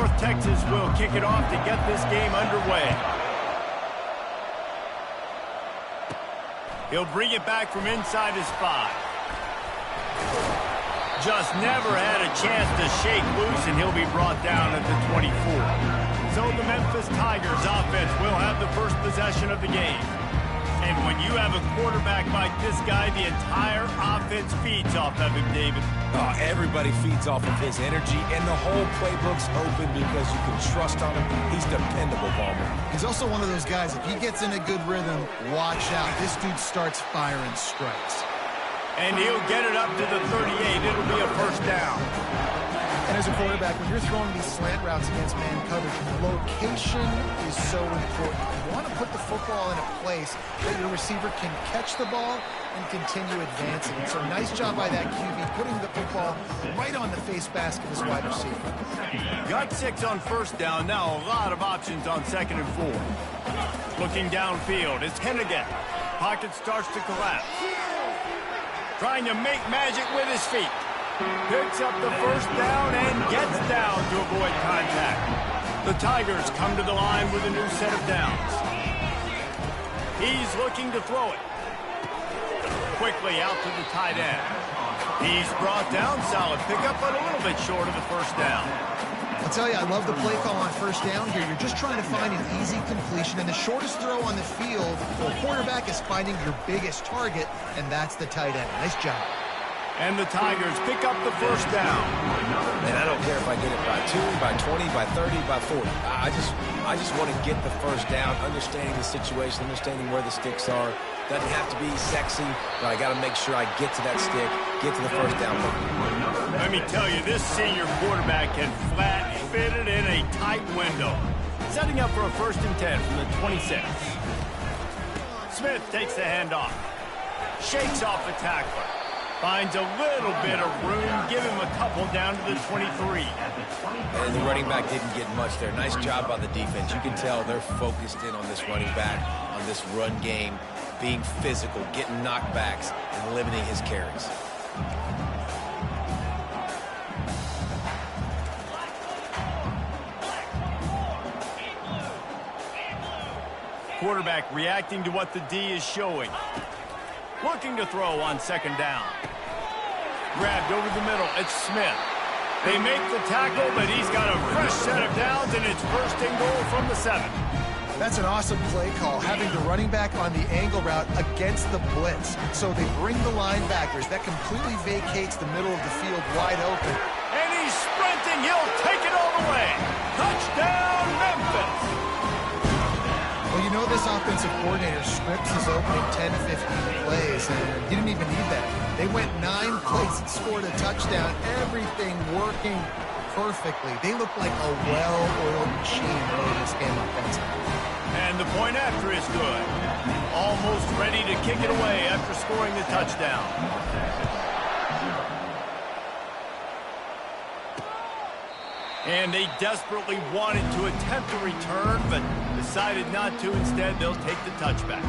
North Texas will kick it off to get this game underway. He'll bring it back from inside his 5. Just never had a chance to shake loose, and he'll be brought down at the 24. So the Memphis Tigers offense will have the first possession of the game. And when you have a quarterback like this guy, the entire offense feeds off of him, David. Oh, everybody feeds off of his energy, and the whole playbook's open because you can trust on him. He's dependable, Palmer. He's also one of those guys, if he gets in a good rhythm, watch out. This dude starts firing strikes. And he'll get it up to the 38. It'll be a first down. And as a quarterback, when you're throwing these slant routes against man coverage, location is so important. You want to put the football in a place that your receiver can catch the ball and continue advancing. And so nice job by that QB, putting the football right on the face mask of his wide receiver. Got 6 on first down. Now a lot of options on 2nd and 4. Looking downfield, it's Hennigan. Pocket starts to collapse. Trying to make magic with his feet. Picks up the first down and gets down to avoid contact. The Tigers come to the line with a new set of downs. He's looking to throw it. Quickly out to the tight end. He's brought down. Solid pickup, but a little bit short of the first down. I'll tell you, I love the play call on first down here. You're just trying to find an easy completion, and the shortest throw on the field for a quarterback is finding your biggest target, and that's the tight end. Nice job. And the Tigers pick up the first down. And I don't care if I get it by 2, by 20, by 30, by 40. I just want to get the first down, understanding the situation, understanding where the sticks are. Doesn't have to be sexy, but I got to make sure I get to that stick, get to the first down. Let me tell you, this senior quarterback can flat fit it in a tight window. Setting up for a 1st and 10 from the 26. Smith takes the handoff. Shakes off the tackler. Finds a little bit of room. Give him a couple down to the 23. And the running back didn't get much there. Nice job by the defense. You can tell they're focused in on this running back, on this run game, being physical, getting knockbacks, and limiting his carries. Quarterback reacting to what the D is showing. Looking to throw on 2nd down. Grabbed over the middle. It's Smith. They make the tackle, but he's got a fresh set of downs, and it's 1st and goal from the 7. That's an awesome play call, having the running back on the angle route against the blitz. So they bring the linebackers. That completely vacates the middle of the field wide open. And he's sprinting. He'll take it all the way. Touchdown, Memphis. Well, you know this offensive coordinator scripts his opening 10, 15 plays, and he didn't even need that. They went 9 plays and scored a touchdown. Everything working perfectly. They look like a well-oiled machine early in this game offensively. And the point after is good. Almost ready to kick it away after scoring the touchdown. And they desperately wanted to attempt a return, but decided not to. Instead, they'll take the touchback.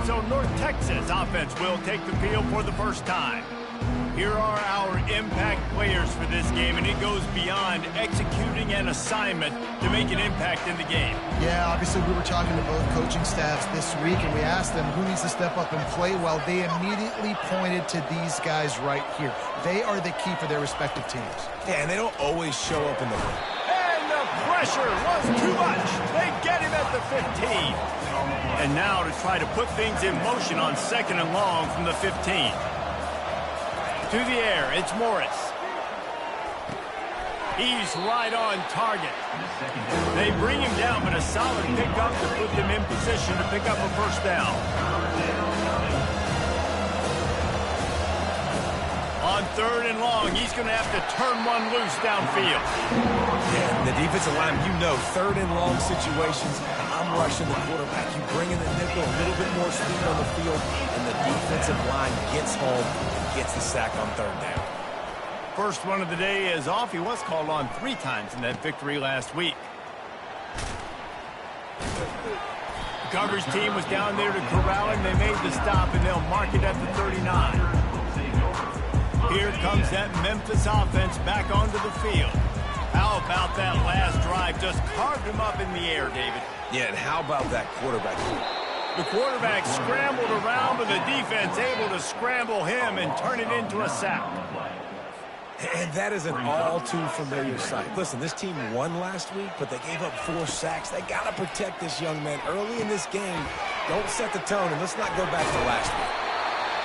So North Texas offense will take the field for the first time. Here are our impact players for this game, and it goes beyond executing an assignment to make an impact in the game. Yeah, obviously we were talking to both coaching staffs this week, and we asked them who needs to step up and play well. They immediately pointed to these guys right here. They are the key for their respective teams. Yeah, and they don't always show up in the ring. And the pressure was too much. They get him at the 15. And now to try to put things in motion on 2nd and long from the 15. To the air, it's Morris. He's right on target. They bring him down, but a solid pickup to put them in position to pick up a first down. On 3rd and long, he's going to have to turn one loose downfield. Yeah, the defensive line, you know, 3rd and long situations, I'm rushing the quarterback. You bring in the nickel, a little bit more speed on the field, and the defensive line gets home and gets the sack on 3rd down. First one of the day is off. He was called on 3 times in that victory last week. The coverage team was down there to corral him. They made the stop, and they'll mark it at the 39. Here comes that Memphis offense back onto the field. How about that last drive just carved him up in the air, David. Yeah, and how about that quarterback? The quarterback scrambled around, but the defense able to scramble him and turn it into a sack. And that is an all too familiar sight. Listen, this team won last week, but they gave up 4 sacks. They got to protect this young man early in this game. Don't set the tone, and let's not go back to last week.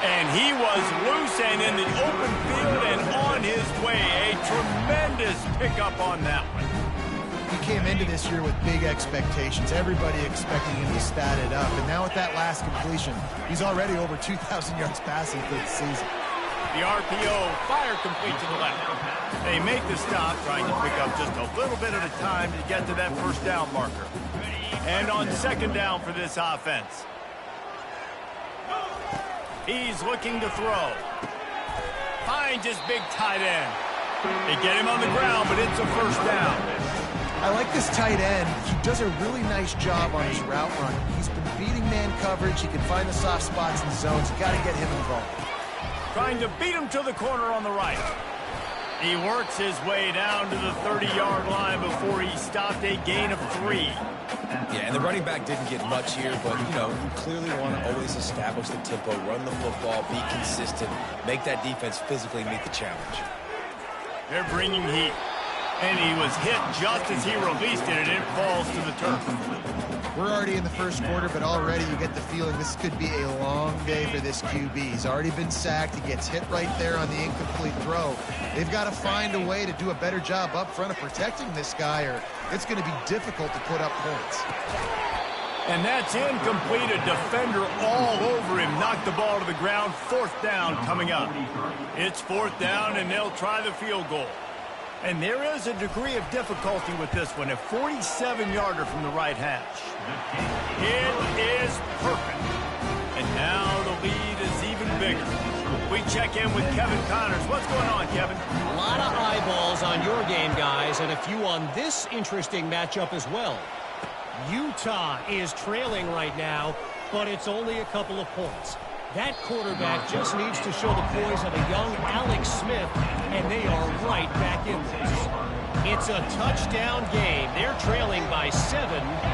And he was loose and in the open field and on his way. A tremendous pickup on that one. He came into this year with big expectations. Everybody expecting him to stat it up. And now with that last completion, he's already over 2,000 yards passing for the season. The RPO fire complete to the left. They make the stop, trying to pick up just a little bit at a time to get to that first down marker. And on second down for this offense. He's looking to throw. Finds his big tight end. They get him on the ground, but it's a first down. I like this tight end. He does a really nice job on his route run. He's been beating man coverage. He can find the soft spots and zones. You got to get him involved. Trying to beat him to the corner on the right. He works his way down to the 30-yard line before he stopped, a gain of 3. Yeah, and the running back didn't get much here, but, you know, you clearly want to always establish the tempo, run the football, be consistent, make that defense physically meet the challenge. They're bringing heat. And he was hit just as he released it, and it falls to the turf. We're already in the first quarter, but already you get the feeling this could be a long day for this QB. He's already been sacked. He gets hit right there on the incomplete throw. They've got to find a way to do a better job up front of protecting this guy, or it's going to be difficult to put up points. And that's incomplete. A defender all over him. Knocked the ball to the ground. Fourth down coming up. It's fourth down, and they'll try the field goal. And there is a degree of difficulty with this one. A 47-yarder from the right hash. It is perfect. And now the lead is even bigger. We check in with Kevin Connors. What's going on, Kevin? A lot of eyeballs on your game, guys, and a few on this interesting matchup as well. Utah is trailing right now, but it's only a couple of points. That quarterback just needs to show the poise of a young Alex Smith, and they are right back in this. It's a touchdown game. They're trailing by 7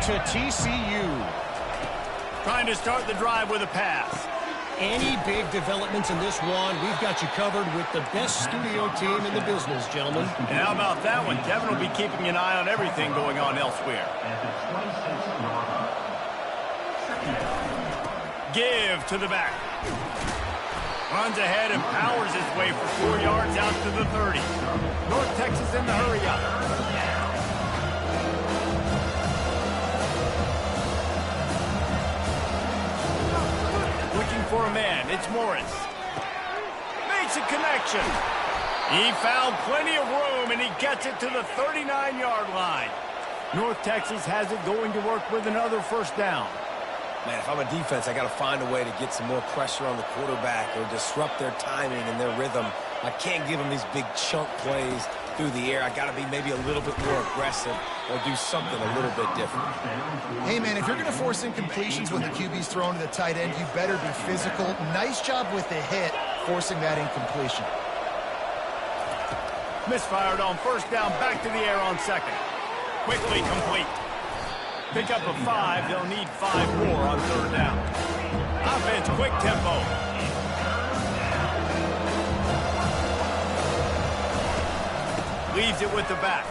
to TCU. Trying to start the drive with a pass. Any big developments in this one, we've got you covered with the best studio team in the business, gentlemen. And how about that one? Kevin will be keeping an eye on everything going on elsewhere. Give to the back. Runs ahead and powers his way for 4 yards out to the 30. North Texas in the hurry up. Looking for a man. It's Morris. Makes a connection. He found plenty of room, and he gets it to the 39-yard line. North Texas has it going to work with another first down. Man, if I'm a defense, I got to find a way to get some more pressure on the quarterback or disrupt their timing and their rhythm. I can't give them these big chunk plays through the air. I got to be maybe a little bit more aggressive or do something a little bit different. Hey, man, if you're going to force incompletions when the QB's thrown to the tight end, you better be physical. Nice job with the hit, forcing that incompletion. Misfired on first down, back to the air on second. Quickly complete. Pick up a 5. They'll need 5 more on third down. Offense, quick tempo. Leaves it with the back.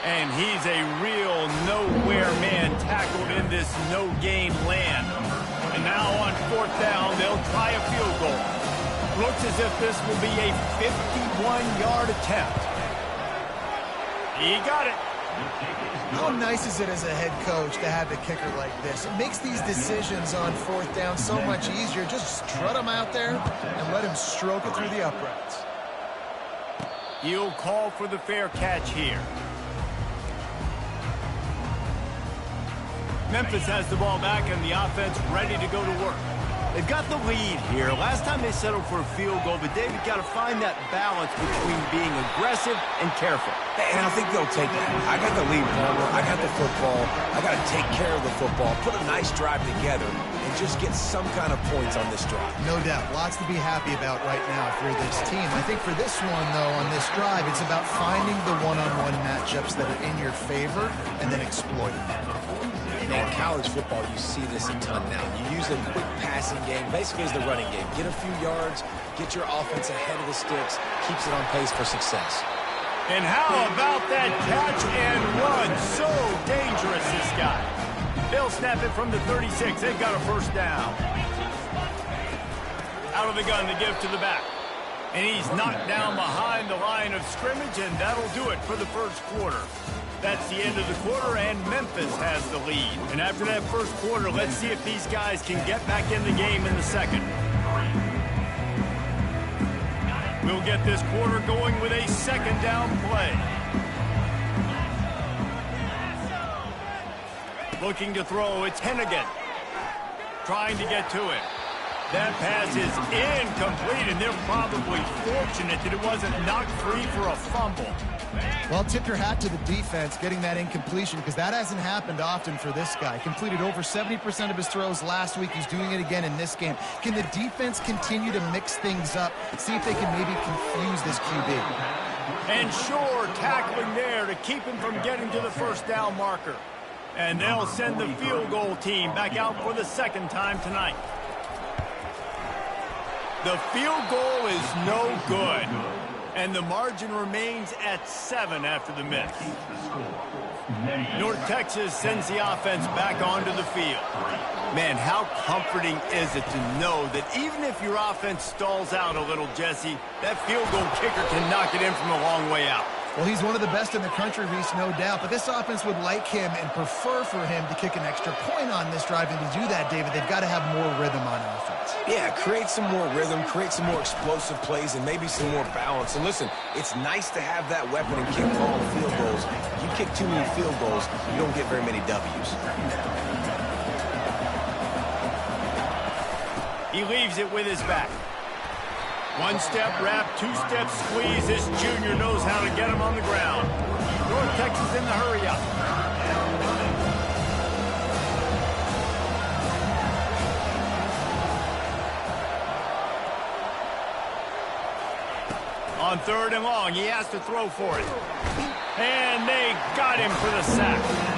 And he's a real nowhere man tackled in this no-gain land. And now on fourth down, they'll try a field goal. Looks as if this will be a 51-yard attempt. He got it. How nice is it as a head coach to have the kicker like this? It makes these decisions on fourth down so much easier. Just strut him out there and let him stroke it through the uprights. He'll call for the fair catch here. Memphis has the ball back and the offense ready to go to work. They've got the lead here. Last time they settled for a field goal, but David got to find that balance between being aggressive and careful. And I think they'll take that. I got the lead, Palmer. I got the football. I got to take care of the football, put a nice drive together, and and just get some kind of points on this drive. No doubt. Lots to be happy about right now if you're this team. I think for this one, though, on this drive, it's about finding the one-on-one matchups that are in your favor and then exploiting them. In college football, you see this a ton now. You use a quick passing game, basically as the running game. Get a few yards, get your offense ahead of the sticks, keeps it on pace for success. And how about that catch and run? So dangerous, this guy. They'll snap it from the 36. They've got a first down. Out of the gun to give to the back. And he's knocked down behind the line of scrimmage, and that'll do it for the first quarter. That's the end of the quarter, and Memphis has the lead. And after that first quarter, let's see if these guys can get back in the game in the second. We'll get this quarter going with a second down play. Looking to throw, it's Hennigan. Trying to get to it. That pass is incomplete, and they're probably fortunate that it wasn't knocked free for a fumble. Well, tip your hat to the defense getting that incompletion, because that hasn't happened often for this guy. Completed over 70% of his throws last week. He's doing it again in this game. Can the defense continue to mix things up, see if they can maybe confuse this QB? And sure, tackling there to keep him from getting to the first down marker. And they'll send the field goal team back out for the second time tonight. The field goal is no good. And the margin remains at 7 after the miss. North Texas sends the offense back onto the field. Man, how comforting is it to know that even if your offense stalls out a little, Jesse, that field goal kicker can knock it in from a long way out. Well, he's one of the best in the country, Reese, no doubt. But this offense would like him and prefer for him to kick an extra point on this drive. And to do that, David, they've got to have more rhythm on offense. Yeah, create some more rhythm, create some more explosive plays, and maybe some more balance. And listen, it's nice to have that weapon and kick long field goals. You kick too many field goals, you don't get very many W's. He leaves it with his back. One-step wrap, two-step squeeze. This junior knows how to get him on the ground. North Texas in the hurry-up. On third and long, he has to throw for it. And they got him for the sack.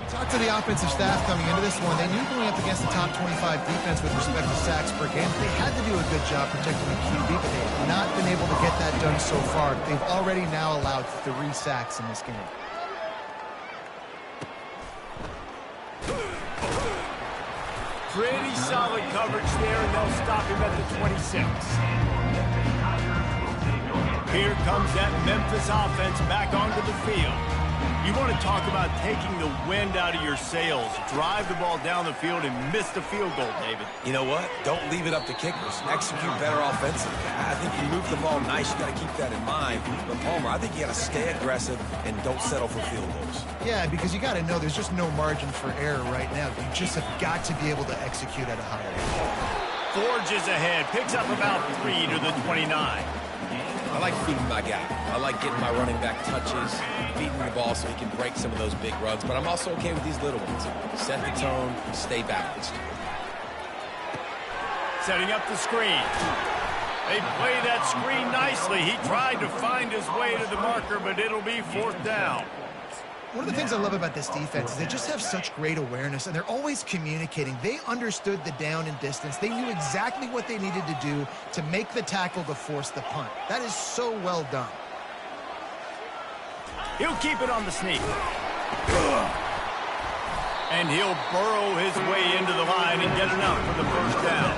Talk to the offensive staff coming into this one. They knew going up against the top 25 defense with respect to sacks per game. They had to do a good job protecting the QB, but they have not been able to get that done so far. They've already now allowed 3 sacks in this game. Pretty solid coverage there, and they'll stop him at the 26. Here comes that Memphis offense back onto the field. You want to talk about taking the wind out of your sails. Drive the ball down the field and miss the field goal, David. You know what? Don't leave it up to kickers. Execute better offensively. I think you move the ball nice. You got to keep that in mind. But Palmer, I think you got to stay aggressive and don't settle for field goals. Yeah, because you got to know there's just no margin for error right now. You just have got to be able to execute at a high rate. Forges ahead, picks up about 3 to the 29. I like feeding my guy. I like getting my running back touches, feeding the ball so he can break some of those big runs. But I'm also okay with these little ones. Set the tone, stay balanced. Setting up the screen. They play that screen nicely. He tried to find his way to the marker, but it'll be 4th down. One of the things I love about this defense is they just have such great awareness, and they're always communicating. They understood the down and distance. They knew exactly what they needed to do to make the tackle to force the punt. That is so well done. He'll keep it on the sneak. And he'll burrow his way into the line and get enough for the 1st down.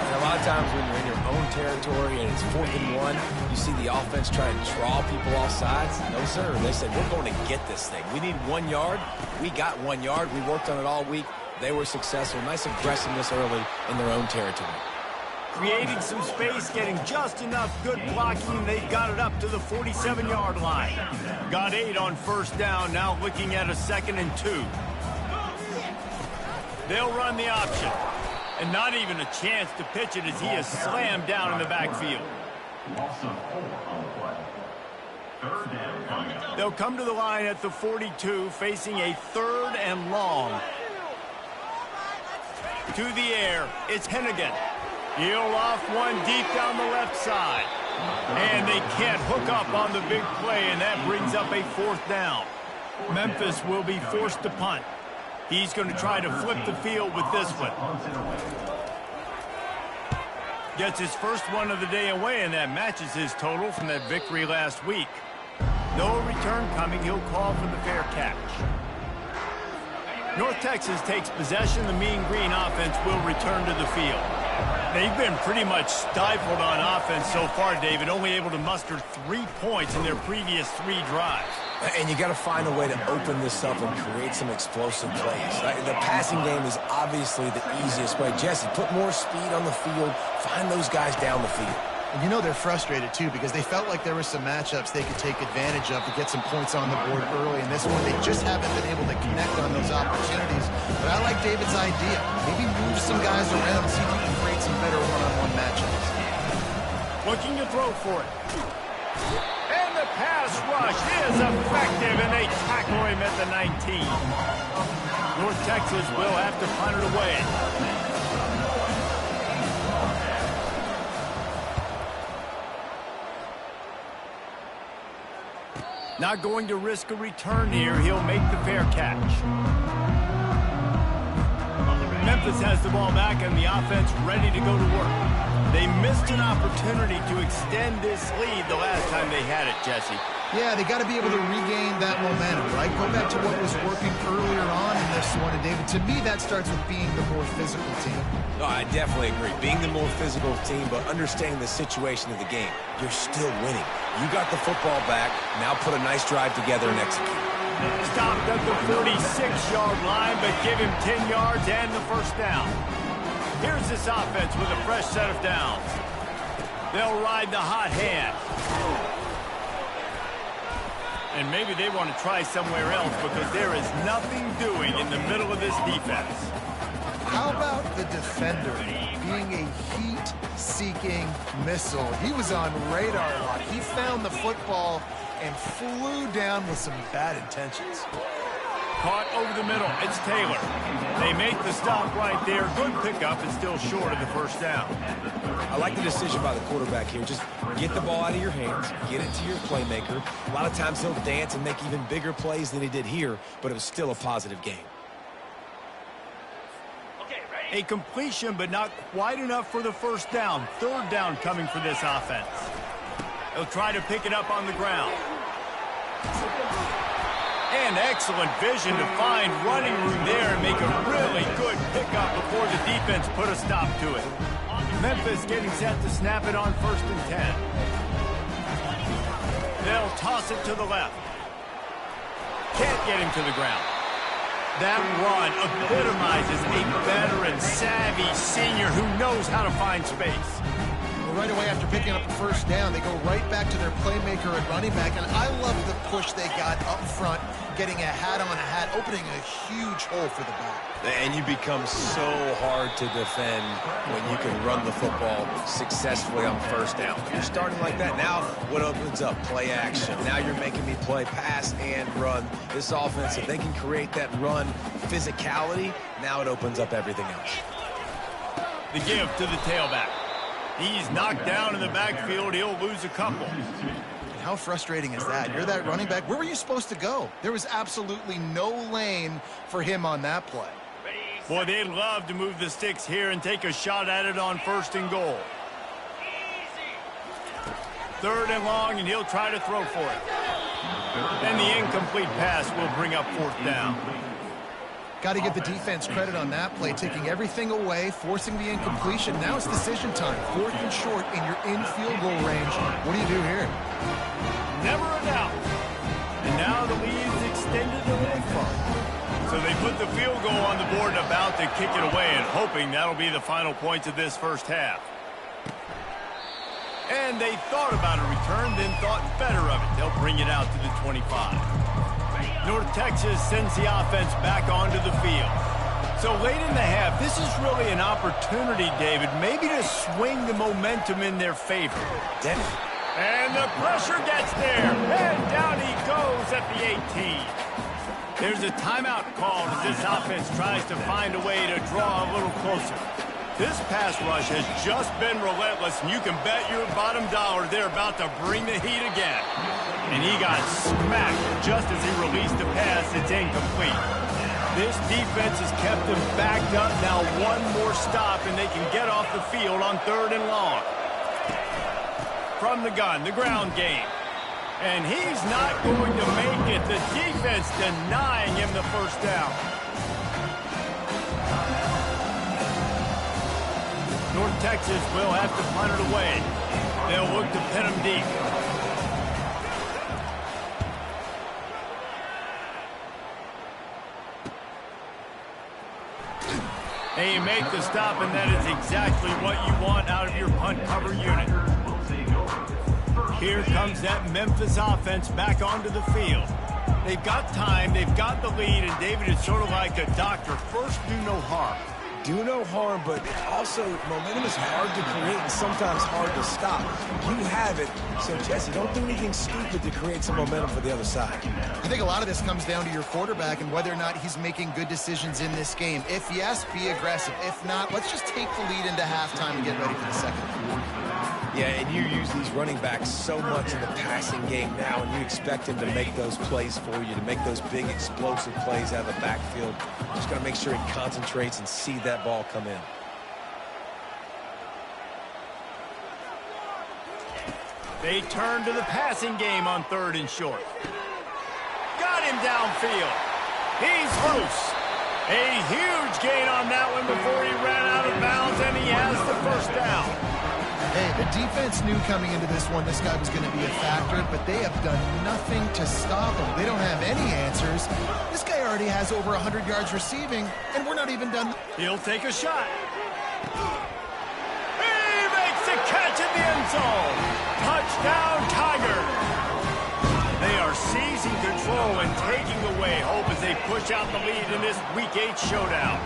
And a lot of times when you're in your own territory and it's 4th and 1, you see the offense try to draw people off sides. No, sir. They said, we're going to get this thing. We need 1 yard. We got 1 yard. We worked on it all week. They were successful. Nice aggressiveness early in their own territory. Creating some space, getting just enough good blocking. They got it up to the 47-yard line. Got 8 on 1st down. Now looking at a 2nd and 2. They'll run the option. And not even a chance to pitch it as he is slammed down in the backfield. They'll come to the line at the 42, facing a 3rd and long. To the air, it's Hennigan. He'll off one deep down the left side. And they can't hook up on the big play, and that brings up a 4th down. Memphis will be forced to punt. He's going to try to flip the field with this one. Gets his first one of the day away, and that matches his total from that victory last week. No return coming. He'll call for the fair catch. North Texas takes possession. The Mean Green offense will return to the field. They've been pretty much stifled on offense so far, David, only able to muster 3 points in their previous 3 drives. And you got to find a way to open this up and create some explosive plays. The passing game is obviously the easiest way. Jesse, put more speed on the field. Find those guys down the field. And you know they're frustrated, too, because they felt like there were some matchups they could take advantage of to get some points on the board early. In this one, they just haven't been able to connect on those opportunities. But I like David's idea. Maybe move some guys around and see if you can create some better one-on-one matchups. Looking to throw for it. And the pass rush is effective, and they tackle him at the 19. North Texas will have to punt it away. Not going to risk a return here. He'll make the fair catch. Memphis has the ball back and the offense ready to go to work. They missed an opportunity to extend this lead the last time they had it, Jesse. Yeah, they got to be able to regain that momentum, right? Go back to what was working earlier on in this one. And, David, to me, that starts with being the more physical team. No, I definitely agree. Being the more physical team, but understanding the situation of the game. You're still winning. You got the football back. Now put a nice drive together and execute. Stopped at the 46-yard line, but give him 10 yards and the 1st down. Here's this offense with a fresh set of downs. They'll ride the hot hand. And maybe they want to try somewhere else because there is nothing doing in the middle of this defense. How about the defender being a heat-seeking missile? He was on radar lock. He found the football and flew down with some bad intentions. Caught over the middle. It's Taylor. They make the stop right there. Good pickup and still short of the first down. I like the decision by the quarterback here. Just get the ball out of your hands, get it to your playmaker. A lot of times he'll dance and make even bigger plays than he did here, but it was still a positive game. A completion, but not quite enough for the first down. Third down coming for this offense. He'll try to pick it up on the ground. And excellent vision to find running room there and make a really good pickup before the defense put a stop to it. Memphis getting set to snap it on 1st and 10. They'll toss it to the left. Can't get him to the ground. That run epitomizes a veteran, savvy senior who knows how to find space. Well, right away after picking up the first down, they go right back to their playmaker at running back, and I love the push they got up front, getting a hat on a hat, opening a huge hole for the back. And you become so hard to defend when you can run the football successfully on first down. You're starting like that. Now what opens up? Play action. Now you're making me play pass and run. This offense, if they can create that run physicality, now it opens up everything else. The give to the tailback. He's knocked down in the backfield. He'll lose a couple. How frustrating is that? You're that running back. Where were you supposed to go? There was absolutely no lane for him on that play. Boy, they'd love to move the sticks here and take a shot at it on 1st and goal. 3rd and long, and he'll try to throw for it. And the incomplete pass will bring up 4th down. Got to give the defense credit on that play, taking everything away, forcing the incompletion. Now it's decision time. 4th and short, and you're in field goal range. What do you do here? Never a doubt. And now the lead's extended a little further. So they put the field goal on the board and about to kick it away, and hoping that'll be the final points of this first half. And they thought about a return, then thought better of it. They'll bring it out to the 25. North Texas sends the offense back onto the field. So late in the half, this is really an opportunity, David, maybe to swing the momentum in their favor. And the pressure gets there. And down he goes at the 18. There's a timeout called as this offense tries to find a way to draw a little closer. This pass rush has just been relentless, and you can bet your bottom dollar they're about to bring the heat again. And he got smacked just as he released the pass. It's incomplete. This defense has kept them backed up. Now one more stop, and they can get off the field on 3rd and long. From the gun, the ground game. And he's not going to make it. The defense denying him the first down. North Texas will have to punt it away. They'll look to pin him deep. And you make the stop, and that is exactly what you want out of your punt cover unit. Here comes that Memphis offense back onto the field. They've got time, they've got the lead, and David is sort of like a doctor. First, do no harm. Do no harm, but also momentum is hard to create and sometimes hard to stop. You have it, so Jesse, don't do anything stupid to create some momentum for the other side. I think a lot of this comes down to your quarterback and whether or not he's making good decisions in this game. If yes, be aggressive. If not, let's just take the lead into halftime and get ready for the second quarter. Yeah, and you use these running backs so much in the passing game now, and you expect him to make those plays for you, to make those big explosive plays out of the backfield. Just got to make sure he concentrates and see that ball come in. They turn to the passing game on 3rd and short. Got him downfield. He's loose. A huge gain on that one before he ran out of bounds, and he has the first down. Hey, the defense knew coming into this one this guy was going to be a factor, but they have done nothing to stop him. They don't have any answers. This guy already has over 100 yards receiving, and we're not even done. He'll take a shot. He makes the catch in the end zone. Touchdown, Tigers. They are seizing control and taking away hope as they push out the lead in this Week 8 showdown.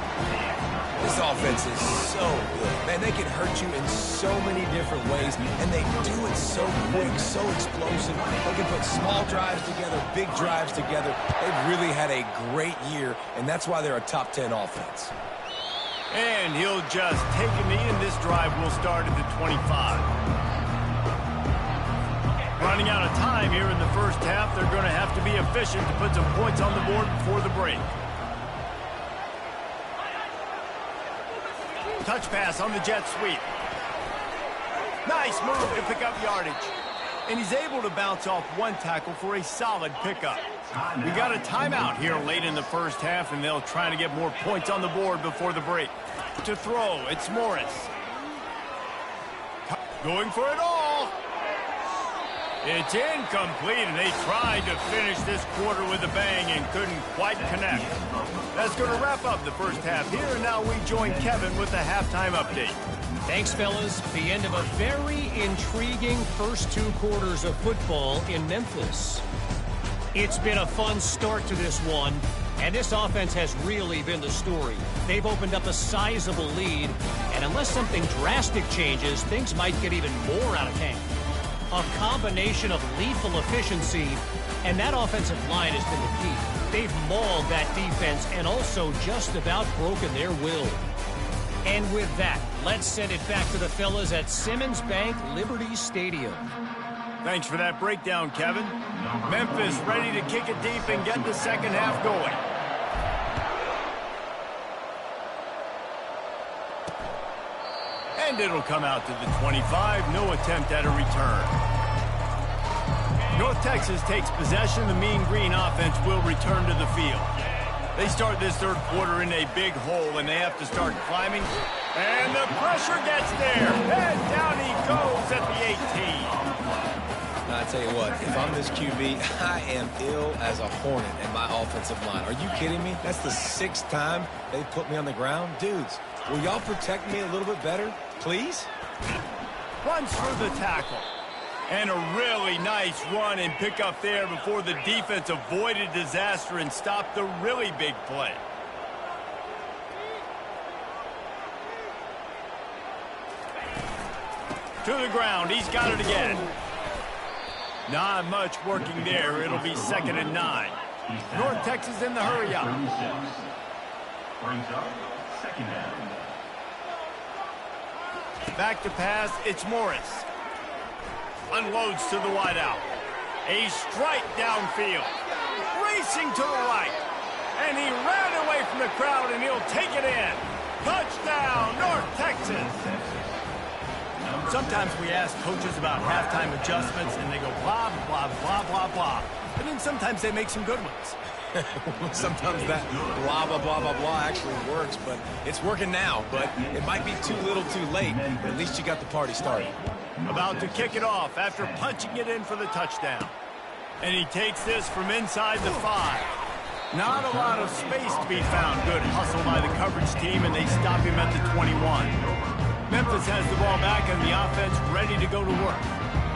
This offense is so good. Man, they can hurt you in so many different ways, and they do it so quick, so explosive. They can put small drives together, big drives together. They've really had a great year, and that's why they're a top 10 offense. And he'll just take a knee, and this drive will start at the 25. Running out of time here in the first half, they're going to have to be efficient to put some points on the board before the break. Touch pass on the jet sweep. Nice move to pick up yardage. And he's able to bounce off one tackle for a solid pickup. We got a timeout here late in the first half, and they'll try to get more points on the board before the break. To throw, it's Morris. Going for it all. It's incomplete, and they tried to finish this quarter with a bang and couldn't quite connect. That's going to wrap up the first half here, and now we join Kevin with the halftime update. Thanks, fellas. The end of a very intriguing first 2 quarters of football in Memphis. It's been a fun start to this one, and this offense has really been the story. They've opened up a sizable lead, and unless something drastic changes, things might get even more out of hand. A combination of lethal efficiency, and that offensive line has been the key. They've mauled that defense and also just about broken their will. And with that, let's send it back to the fellas at Simmons Bank Liberty Stadium. Thanks for that breakdown, Kevin. Memphis ready to kick it deep and get the second half going. And it'll come out to the 25. No attempt at a return. North Texas takes possession. The Mean Green offense will return to the field. They start this third quarter in a big hole, and they have to start climbing. And the pressure gets there. And down he goes at the 18. I tell you what, if I'm this QB, I am ill as a hornet in my offensive line. Are you kidding me? That's the 6th time they've put me on the ground. Dudes, will y'all protect me a little bit better, please? Runs for the tackle. And a really nice run and pick up there before the defense avoided disaster and stopped the really big play. To the ground. He's got it again. Not much working there. It'll be 2nd and 9. North Texas in the hurry up. Brings up 2nd down. Back to pass. It's Morris. Unloads to the wideout. A strike downfield. Racing to the right. And he ran away from the crowd, and he'll take it in. Touchdown, North Texas. Sometimes we ask coaches about halftime adjustments, and they go blah, blah, blah, blah, blah. And then sometimes they make some good ones. Sometimes that blah, blah, blah, blah, blah actually works, but it's working now. But it might be too little too late. At least you got the party started. About to kick it off after punching it in for the touchdown. And he takes this from inside the 5. Not a lot of space to be found. Good hustle by the coverage team, and they stop him at the 21. Memphis has the ball back and the offense ready to go to work.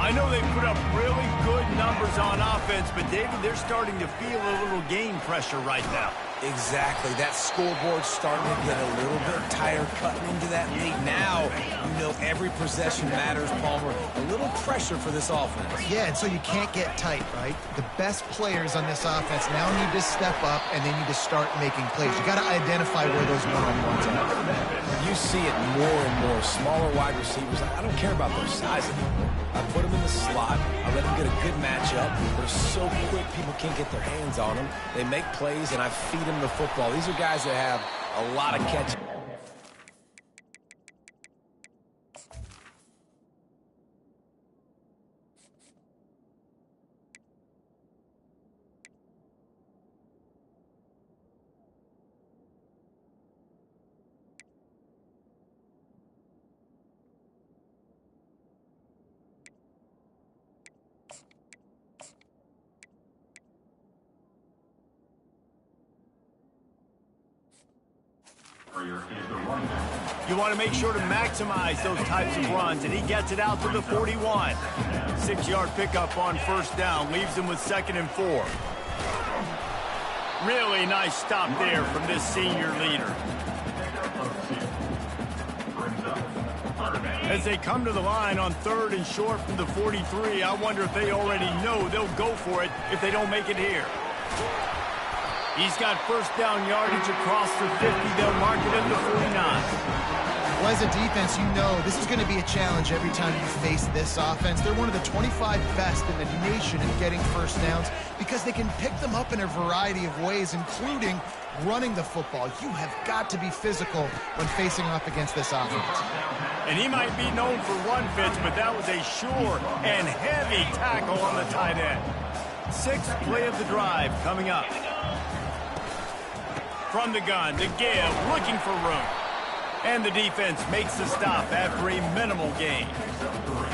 I know they put up really good numbers on offense, but David, they're starting to feel a little game pressure right now. Exactly. That scoreboard's starting to get a little bit tired cutting into that lead. Now, you know every possession matters, Palmer. A little pressure for this offense. Yeah, and so you can't get tight, right? The best players on this offense now need to step up, and they need to start making plays. You got to identify where those one-on-ones are. You see it more and more. Smaller wide receivers. I don't care about their size anymore. I put them in the slot. I let them get a good matchup. They're so quick, people can't get their hands on them. They make plays, and I feed them the football. These are guys that have a lot of catching. You want to make sure to maximize those types of runs, and he gets it out to the 41. 6-yard pickup on first down, leaves him with 2nd and 4. Really nice stop there from this senior leader. As they come to the line on 3rd and short from the 43, I wonder if they already know they'll go for it if they don't make it here. He's got first down yardage across the 50. They'll mark it in the 49. Well, as a defense, you know this is going to be a challenge every time you face this offense. They're one of the 25 best in the nation in getting first downs because they can pick them up in a variety of ways, including running the football. You have got to be physical when facing off against this offense. And he might be known for run fits, but that was a sure and heavy tackle on the tight end. 6th play of the drive coming up. From the gun, the give, looking for room. And the defense makes the stop after a minimal gain.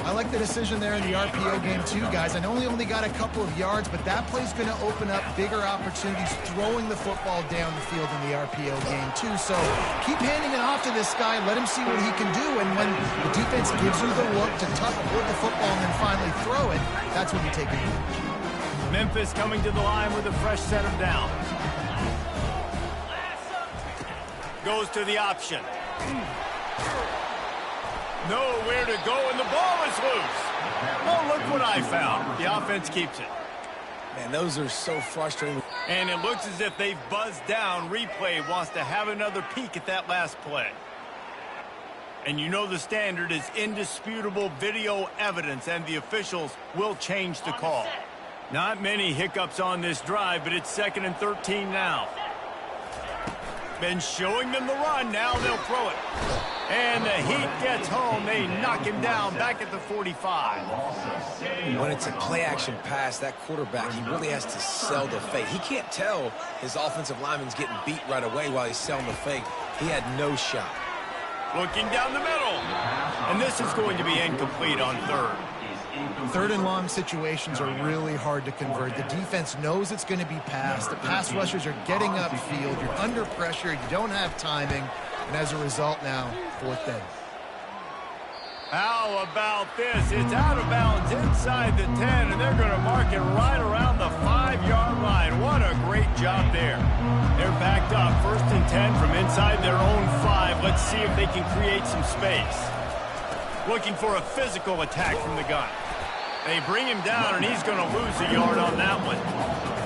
I like the decision there in the RPO game too, guys. I know he only got a couple of yards, but that play's going to open up bigger opportunities throwing the football down the field in the RPO game too. So keep handing it off to this guy. Let him see what he can do. And when the defense gives you the look to tuck hold the football and then finally throw it, that's when you take advantage. Memphis coming to the line with a fresh set of downs. Goes to the option. Nowhere to go, and the ball is loose. Oh, look what I found. The offense keeps it. Man, those are so frustrating. And it looks as if they've buzzed down. Replay wants to have another peek at that last play. And you know the standard is indisputable video evidence, and the officials will change the call. Not many hiccups on this drive, but it's 2nd and 13 now. Been showing them the run. Now they'll throw it. And the heat gets home. They knock him down back at the 45. When it's a play-action pass, that quarterback, he really has to sell the fake. He can't tell his offensive lineman's getting beat right away while he's selling the fake. He had no shot. Looking down the middle. And this is going to be incomplete on 3rd. 3rd and long situations are really hard to convert. The defense knows it's going to be passed. The pass rushers are getting upfield. You're under pressure. You don't have timing. And as a result now, 4th down. How about this? It's out of bounds inside the 10, and they're going to mark it right around the 5-yard line. What a great job there. They're backed up. 1st and 10 from inside their own 5. Let's see if they can create some space. Looking for a physical attack from the gun. They bring him down, and he's going to lose a yard on that one.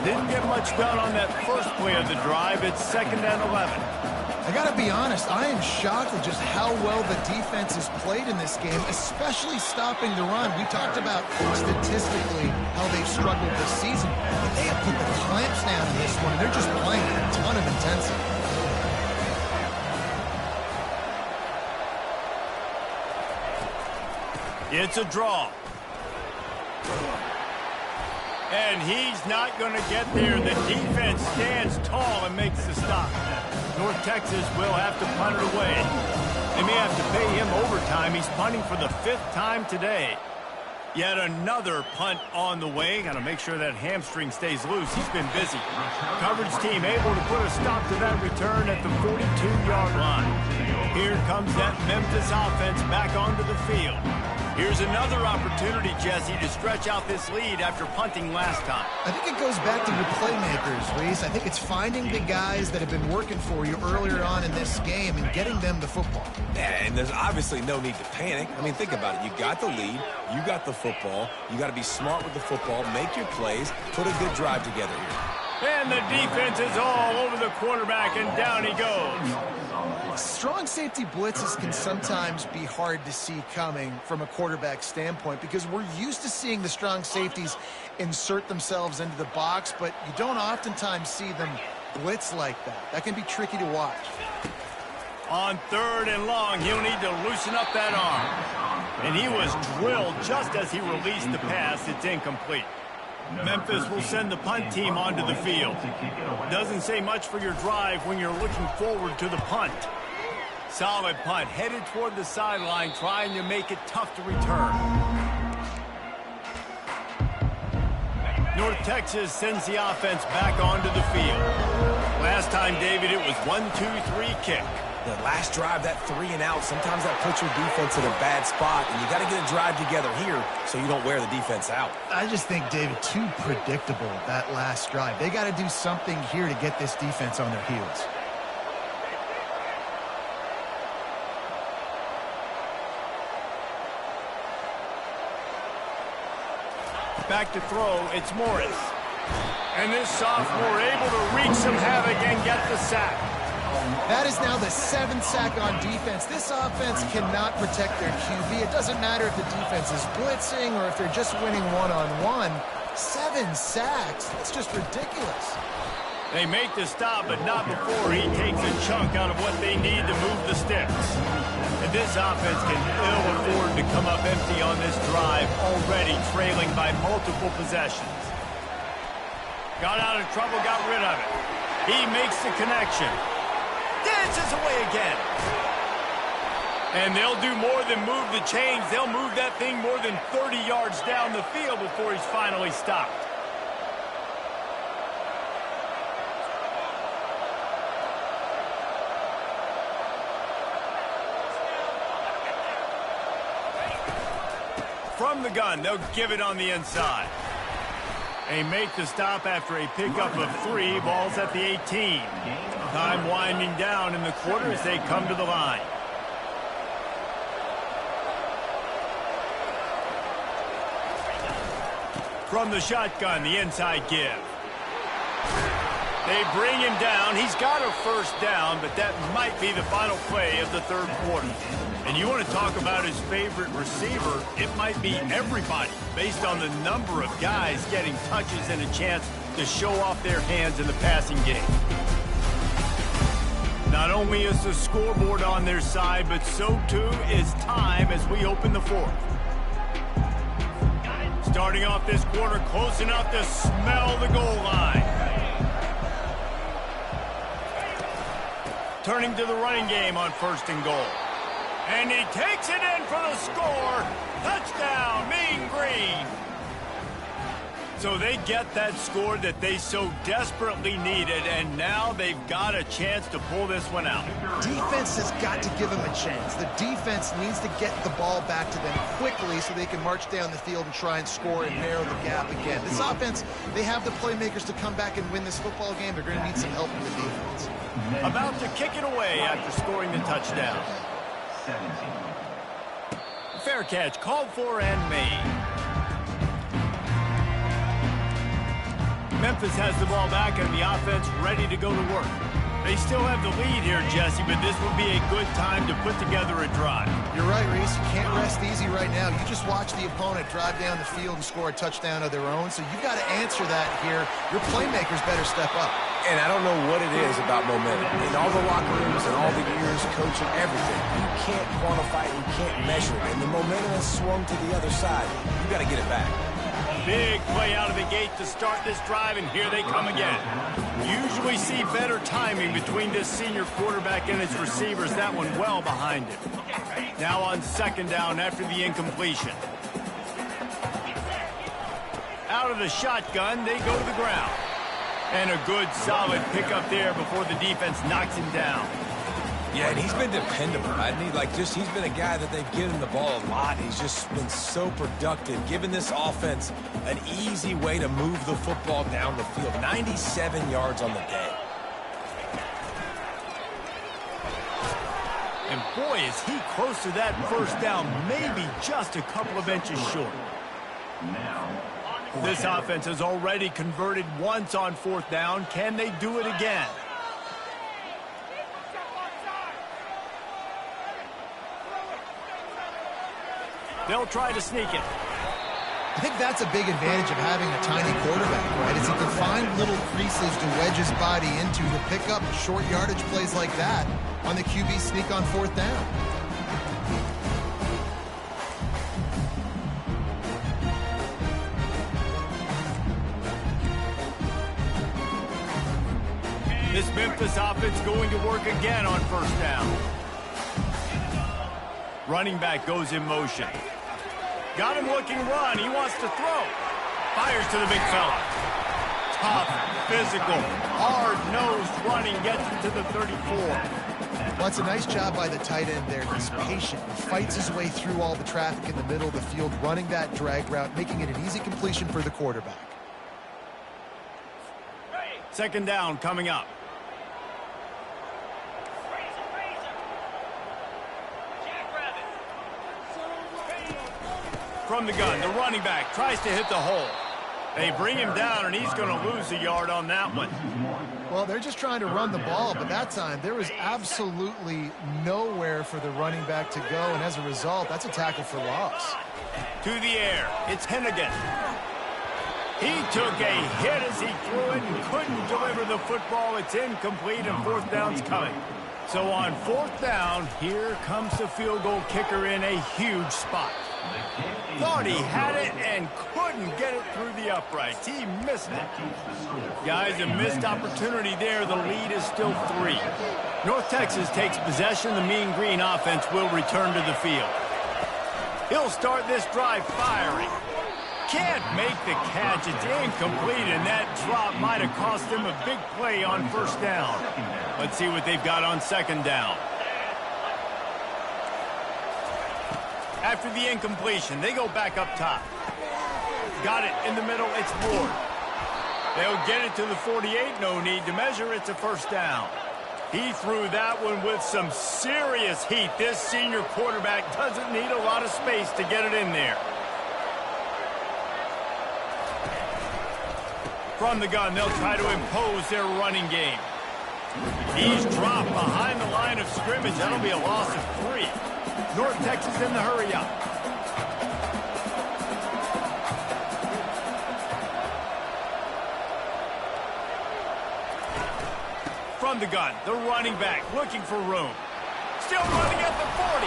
Didn't get much done on that first play of the drive. It's 2nd and 11. I got to be honest, I am shocked at just how well the defense has played in this game, especially stopping the run. We talked about statistically how they've struggled this season, but they have put the clamps down in this one, and they're just playing with a ton of intensity. It's a draw. And he's not going to get there. The defense stands tall and makes the stop. North Texas will have to punt it away. They may have to pay him overtime. He's punting for the 5th time today. Yet another punt on the way. Got to make sure that hamstring stays loose. He's been busy. Coverage team able to put a stop to that return at the 42-yard line. Here comes that Memphis offense back onto the field. Here's another opportunity, Jesse, to stretch out this lead after punting last time. I think it goes back to your playmakers, Reese. I think it's finding the guys that have been working for you earlier on in this game and getting them the football. Yeah, and there's obviously no need to panic. I mean, think about it. You got the lead. You got the football. You got to be smart with the football, make your plays, put a good drive together here. And the defense is all over the quarterback, and down he goes. Strong safety blitzes can sometimes be hard to see coming from a quarterback standpoint because we're used to seeing the strong safeties insert themselves into the box, but you don't oftentimes see them blitz like that. That can be tricky to watch. On 3rd and long, he'll need to loosen up that arm. And he was drilled just as he released the pass. It's incomplete. Memphis will send the punt team onto the field. Doesn't say much for your drive when you're looking forward to the punt. Solid punt, headed toward the sideline, trying to make it tough to return. North Texas sends the offense back onto the field. Last time, David, it was 1-2-3 kick. The last drive, that 3 and out, sometimes that puts your defense in a bad spot, and you got to get a drive together here so you don't wear the defense out. I just think, David, too predictable, that last drive. They got to do something here to get this defense on their heels. Back to throw, it's Morris. And this sophomore able to wreak some havoc and get the sack. That is now the 7th sack on defense. This offense cannot protect their QB. It doesn't matter if the defense is blitzing or if they're just winning one-on-one. 7 sacks, that's just ridiculous. They make the stop, but not before he takes a chunk out of what they need to move the sticks. And this offense can ill afford to come up empty on this drive, already trailing by multiple possessions. Got out of trouble, got rid of it. He makes the connection. Dances away again. And they'll do more than move the chains. They'll move that thing more than 30 yards down the field before he's finally stopped. From the gun, they'll give it on the inside. They make the stop after a pickup of 3. Ball's at the 18. Time winding down in the quarter as they come to the line. From the shotgun, the inside give. They bring him down. He's got a first down, but that might be the final play of the third quarter. And you want to talk about his favorite receiver, it might be everybody, based on the number of guys getting touches and a chance to show off their hands in the passing game. Not only is the scoreboard on their side, but so too is time as we open the fourth. Starting off this quarter close enough to smell the goal line. Turning to the running game on 1st and goal. And he takes it in for the score. Touchdown, Mean Green. So they get that score that they so desperately needed, and now they've got a chance to pull this one out. Defense has got to give them a chance. The defense needs to get the ball back to them quickly so they can march down the field and try and score and narrow the gap again. This offense, they have the playmakers to come back and win this football game. They're going to need some help from the defense. About to kick it away after scoring the touchdown. 17. Fair catch, called for and made. Memphis has the ball back and the offense ready to go to work. They still have the lead here, Jesse, but this would be a good time to put together a drive. You're right, Reese. You can't rest easy right now. You just watch the opponent drive down the field and score a touchdown of their own, so you've got to answer that here. Your playmakers better step up. And I don't know what it is about momentum. In all the locker rooms and all the years coaching everything, you can't quantify it, you can't measure it. And the momentum has swung to the other side. You got to get it back. Big play out of the gate to start this drive, and here they come again. Usually see better timing between this senior quarterback and his receivers. That one well behind him. Now on 2nd down after the incompletion. Out of the shotgun, they go to the ground. And a good, solid pickup there before the defense knocks him down. Yeah, and he's been dependable. He's been a guy that they've given the ball a lot. He's just been so productive, giving this offense an easy way to move the football down the field. 97 yards on the day. And boy, is he close to that first down, maybe just a couple of inches short. Now, This offense has already converted once on 4th down. Can they do it again? They'll try to sneak it. I think that's a big advantage of having a tiny quarterback, right? Is he can find little creases to wedge his body into to pick up short yardage plays like that on the QB sneak on 4th down. This Memphis offense going to work again on 1st down. Running back goes in motion. Got him looking run. He wants to throw. Fires to the big fella. Tough, physical, hard-nosed running gets him to the 34. Well, it's a nice job by the tight end there. He's patient. He fights his way through all the traffic in the middle of the field, running that drag route, making it an easy completion for the quarterback. 2nd down coming up. From the gun, the running back tries to hit the hole. They bring him down, and he's going to lose a yard on that one. Well, they're just trying to run the ball, but that time there was absolutely nowhere for the running back to go, and as a result, that's a tackle for loss. To the air, it's Hennigan. He took a hit as he threw it and couldn't deliver the football. It's incomplete, and fourth down's coming. So on fourth down, here comes the field goal kicker in a huge spot. Thought he had it and couldn't get it through the uprights. He missed it. Guys, a missed opportunity there. The lead is still 3. North Texas takes possession. The Mean Green offense will return to the field. He'll start this drive firing. Can't make the catch. It's incomplete, and that drop might have cost him a big play on first down. Let's see what they've got on second down. After the incompletion, they go back up top. Got it in the middle. It's Ward. They'll get it to the 48. No need to measure. It's a first down. He threw that one with some serious heat. This senior quarterback doesn't need a lot of space to get it in there. From the gun, they'll try to impose their running game. He's dropped behind the line of scrimmage. That'll be a loss of 3. North Texas in the hurry up. From the gun, the running back looking for room. Still running at the 40.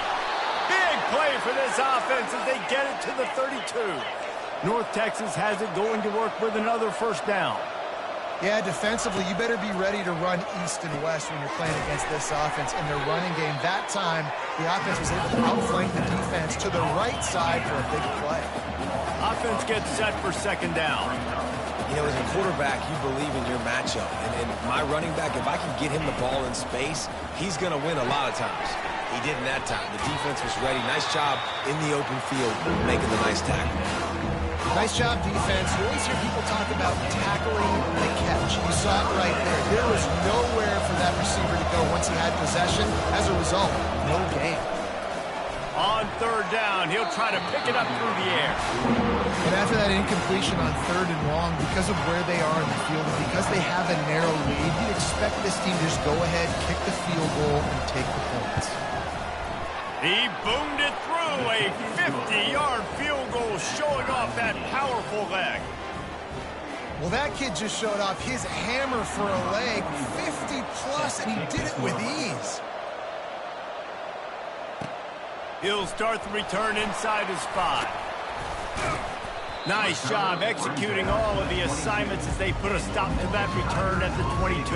Big play for this offense as they get it to the 32. North Texas has it going to work with another first down. Yeah, defensively, you better be ready to run east and west when you're playing against this offense in their running game. That time, the offense was able to outflank the defense to the right side for a big play. Offense gets set for second down. You know, as a quarterback, you believe in your matchup. And my running back, if I can get him the ball in space, he's going to win a lot of times. He didn't that time. The defense was ready. Nice job in the open field making the nice tackle. Nice job, defense. You always hear people talk about tackling the catch. You saw it right there. There was nowhere for that receiver to go once he had possession. As a result, no gain. On third down, he'll try to pick it up through the air. But after that incompletion on third and long, because of where they are in the field and because they have a narrow lead, you'd expect this team to just go ahead, kick the field goal, and take the points. He boomed it through, a 50-yard field goal showing off that powerful leg. Well, that kid just showed off his hammer for a leg, 50-plus, and he did it with ease. He'll start the return inside his 5. Nice job executing all of the assignments as they put a stop to that return at the 22.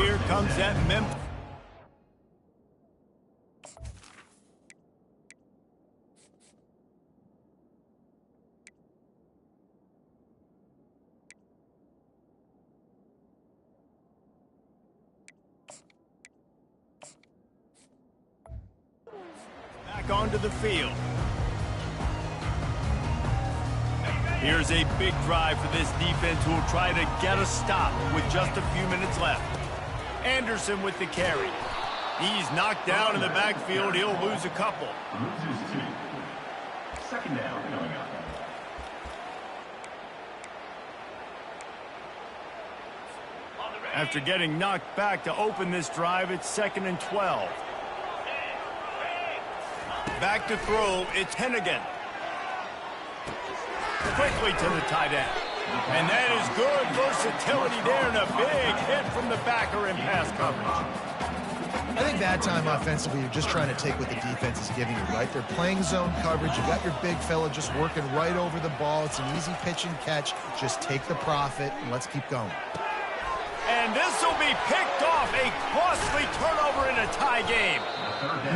Here comes that Memphis. Back onto the field. Here's a big drive for this defense who will try to get a stop with just a few minutes left. Anderson with the carry. He's knocked down in the backfield. He'll lose a couple. Second down coming up. After getting knocked back to open this drive, it's 2nd and 12. Back to throw, it's Hennigan. Quickly to the tight end. And that is good versatility there and a big hit from the backer in pass coverage. I think that time offensively, you're just trying to take what the defense is giving you, right? They're playing zone coverage. You got your big fella just working right over the ball. It's an easy pitch and catch. Just take the profit and let's keep going. And this will be picked off. A costly turnover in a tie game.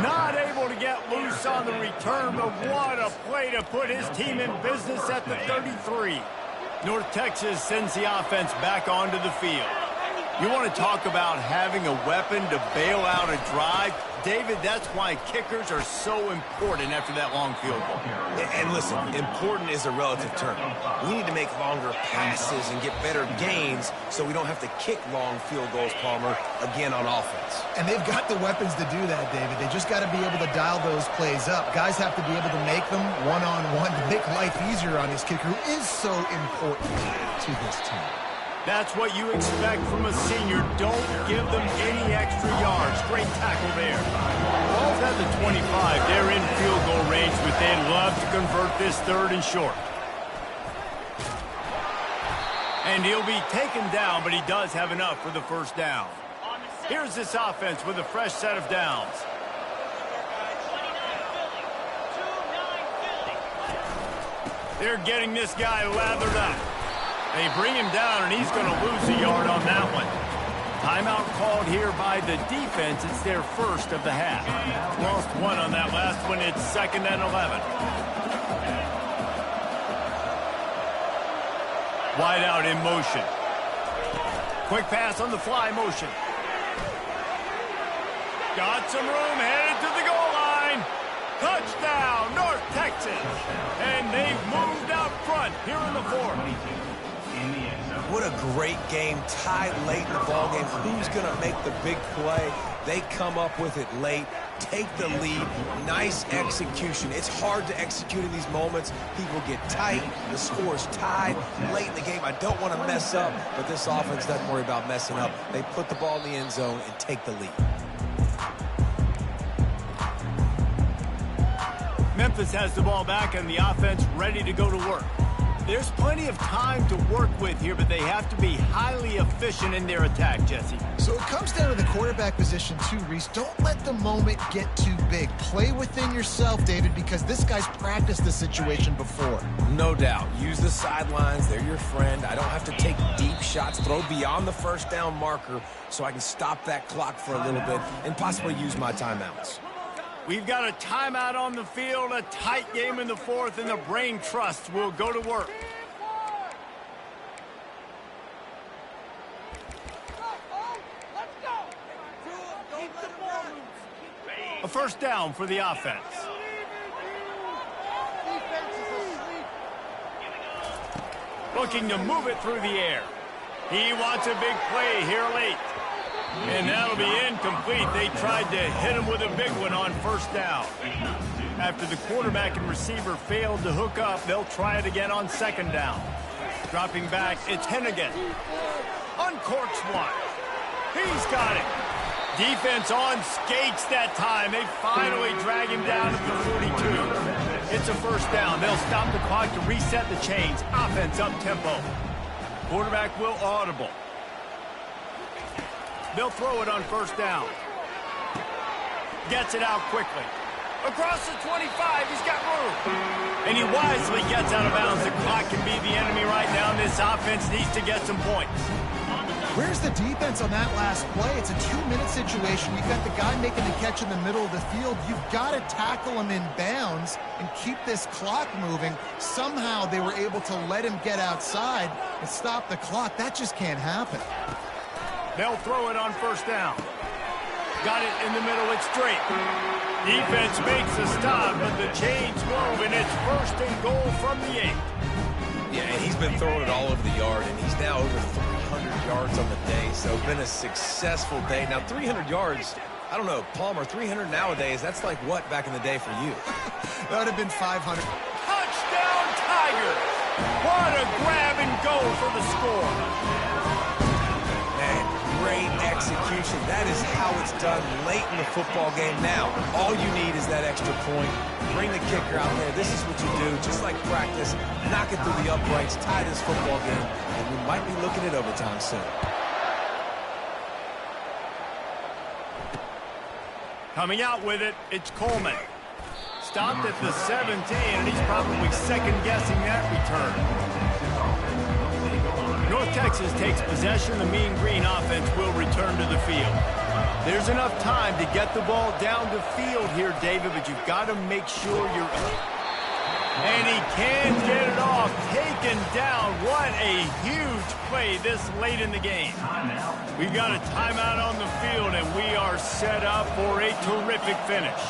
Not able to get loose on the return, but what a play to put his team in business at the 33. North Texas sends the offense back onto the field. You want to talk about having a weapon to bail out a drive? David, that's why kickers are so important after that long field goal. And listen, important is a relative term. We need to make longer passes and get better gains so we don't have to kick long field goals, Palmer, again on offense. And they've got the weapons to do that, David. They just got to be able to dial those plays up. Guys have to be able to make them one-on-one to make life easier on this kicker, who is so important to this team. That's what you expect from a senior. Don't give them any extra yards. Great tackle there. Ball's at the 25. They're in field goal range, but they'd love to convert this 3rd and short. And he'll be taken down, but he does have enough for the 1st down. Here's this offense with a fresh set of downs. They're getting this guy lathered up. They bring him down, and he's going to lose a yard on that one. Timeout called here by the defense. It's their 1st of the half. Lost 1 on that last one. It's 2nd and 11. Wide out in motion. Quick pass on the fly motion. Got some room, headed to the goal line. Touchdown, North Texas. And they've moved out front here in the 4th. What a great game, tied late in the ballgame. Who's going to make the big play? They come up with it late, take the lead. Nice execution. It's hard to execute in these moments. People get tight. The score's tied late in the game. I don't want to mess up, but this offense doesn't worry about messing up. They put the ball in the end zone and take the lead. Memphis has the ball back and the offense ready to go to work. There's plenty of time to work with here, but they have to be highly efficient in their attack, Jesse. So it comes down to the quarterback position too, Reese. Don't let the moment get too big. Play within yourself, David, because this guy's practiced the situation before. No doubt. Use the sidelines. They're your friend. I don't have to take deep shots, throw beyond the 1st down marker so I can stop that clock for a little bit and possibly use my timeouts. We've got a timeout on the field, a tight game in the 4th, and the brain trust will go to work. A 1st down for the offense. Looking to move it through the air. He wants a big play here late. And that'll be incomplete. They tried to hit him with a big one on 1st down. After the quarterback and receiver failed to hook up, they'll try it again on 2nd down. Dropping back, it's Hennigan. Uncorks one. He's got it. Defense on skates that time. They finally drag him down to the 42. It's a 1st down. They'll stop the clock to reset the chains. Offense up tempo. Quarterback will audible. They'll throw it on 1st down. Gets it out quickly. Across the 25, he's got room. And he wisely gets out of bounds. The clock can be the enemy right now, and this offense needs to get some points. Where's the defense on that last play? It's a 2-minute situation. You've got the guy making the catch in the middle of the field. You've got to tackle him in bounds and keep this clock moving. Somehow they were able to let him get outside and stop the clock. That just can't happen. They'll throw it on 1st down. Got it in the middle. It's straight. Defense makes a stop, but the chains move, and it's 1st and goal from the 8. Yeah, and he's been throwing it all over the yard, and he's now over 300 yards on the day, so been a successful day. Now, 300 yards, I don't know, Palmer, 300 nowadays, that's like what back in the day for you? That would have been 500. Touchdown, Tigers! What a grab and go for the score. Man, great execution. That is how it's done late in the football game. Now, all you need is that extra point. Bring the kicker out there. This is what you do, just like practice. Knock it through the uprights, tie this football game, and we might be looking at overtime soon. Coming out with it, it's Coleman. Stopped at the 17, and he's probably second-guessing that return. North Texas takes possession. The Mean Green offense will return to the field. There's enough time to get the ball down the field here, David, but you've got to make sure you're And he can get it off. Taken down. What a huge play this late in the game. We got a timeout on the field, and we are set up for a terrific finish.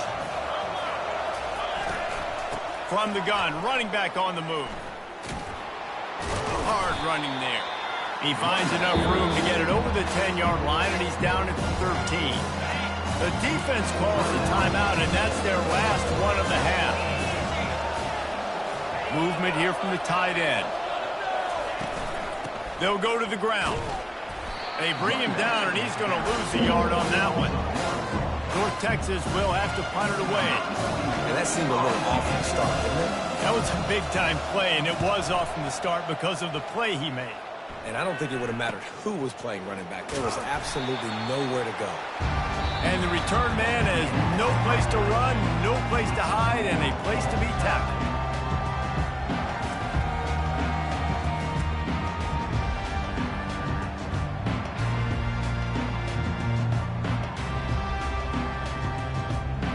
From the gun, running back on the move. Hard running there. He finds enough room to get it over the 10-yard line, and he's down at the 13. The defense calls the timeout, and that's their last one of the half. Movement here from the tight end. They'll go to the ground. They bring him down, and he's going to lose a yard on that one. North Texas will have to punt it away. And that seemed a little off from the start, didn't it? That was a big-time play, and it was off from the start because of the play he made. And I don't think it would have mattered who was playing running back. There was absolutely nowhere to go. And the return man has no place to run, no place to hide, and a place to be tackled.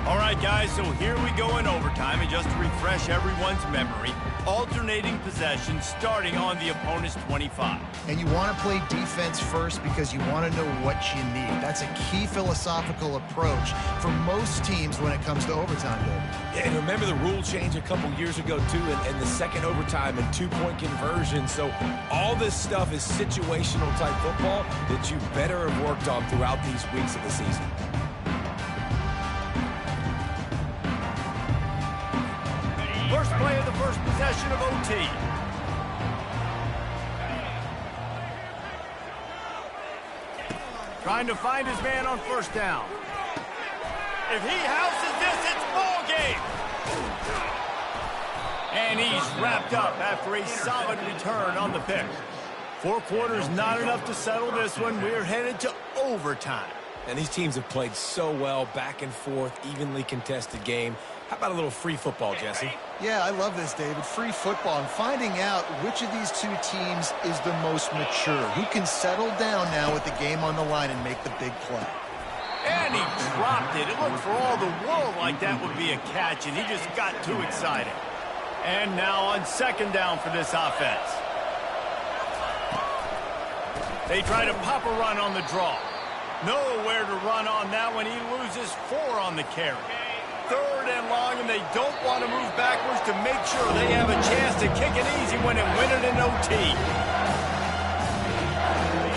All right, guys, so here we go in overtime, and just to refresh everyone's memory, alternating possession starting on the opponent's 25. And you want to play defense first because you want to know what you need. That's a key philosophical approach for most teams when it comes to overtime, David. Yeah, and remember the rule change a couple years ago, too, and the second overtime and two-point conversion. So all this stuff is situational type football that you better have worked on throughout these weeks of the season. First play of the first possession of OT. Trying to find his man on first down. If he houses this, it's ball game. And he's wrapped up after a solid return on the pick. 4 quarters not enough to settle this one. We're headed to overtime. And these teams have played so well, back and forth, evenly contested game. How about a little free football, Jesse? Yeah, I love this, David. Free football and finding out which of these two teams is the most mature. Who can settle down now with the game on the line and make the big play. And he dropped it. It looked for all the world like that would be a catch, and he just got too excited. And now on second down for this offense. They try to pop a run on the draw. Nowhere to run on that one. He loses 4 on the carry. Third and long, and they don't want to move backwards to make sure they have a chance to kick it easy when it win it in OT.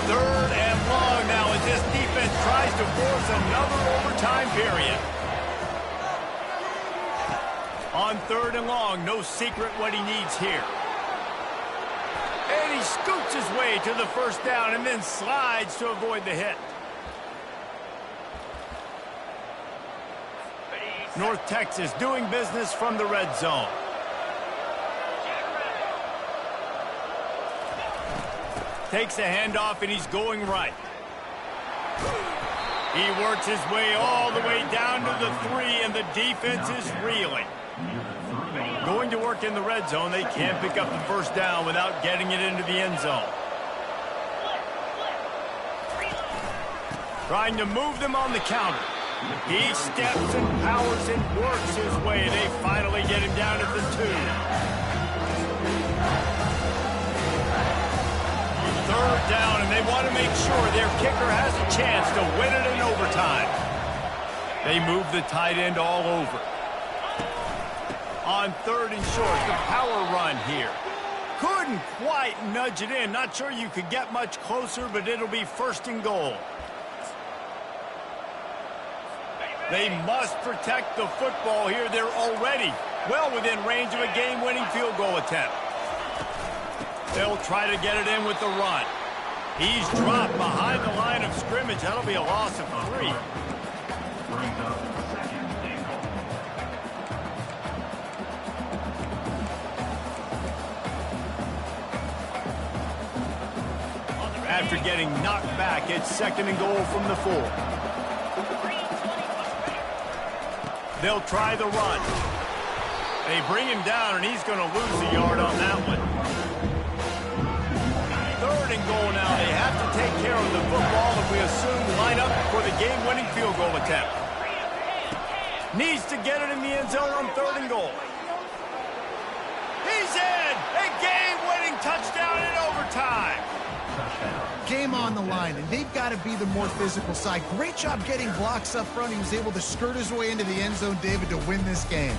Third and long now as this defense tries to force another overtime period. On third and long, no secret what he needs here. And he scoots his way to the first down and then slides to avoid the hit. North Texas doing business from the red zone. Takes a handoff, and he's going right. He works his way all the way down to the 3, and the defense is reeling. Going to work in the red zone. They can't pick up the first down without getting it into the end zone. Trying to move them on the counter. He steps and powers and works his way. They finally get him down at the 2. Third down, and they want to make sure their kicker has a chance to win it in overtime. They move the tight end all over. On third and short, the power run here. Couldn't quite nudge it in. Not sure you could get much closer, but it'll be first and goal. They must protect the football here. They're already well within range of a game-winning field goal attempt. They'll try to get it in with the run. He's dropped behind the line of scrimmage. That'll be a loss of 3. After getting knocked back, it's second and goal from the 4. They'll try the run. They bring him down, and he's going to lose a yard on that one. Third and goal now. They have to take care of the football, if we assume line up for the game-winning field goal attempt. Needs to get it in the end zone on third and goal. game on the line, and they've got to be the more physical side. Great job getting blocks up front. He was able to skirt his way into the end zone, David, to win this game.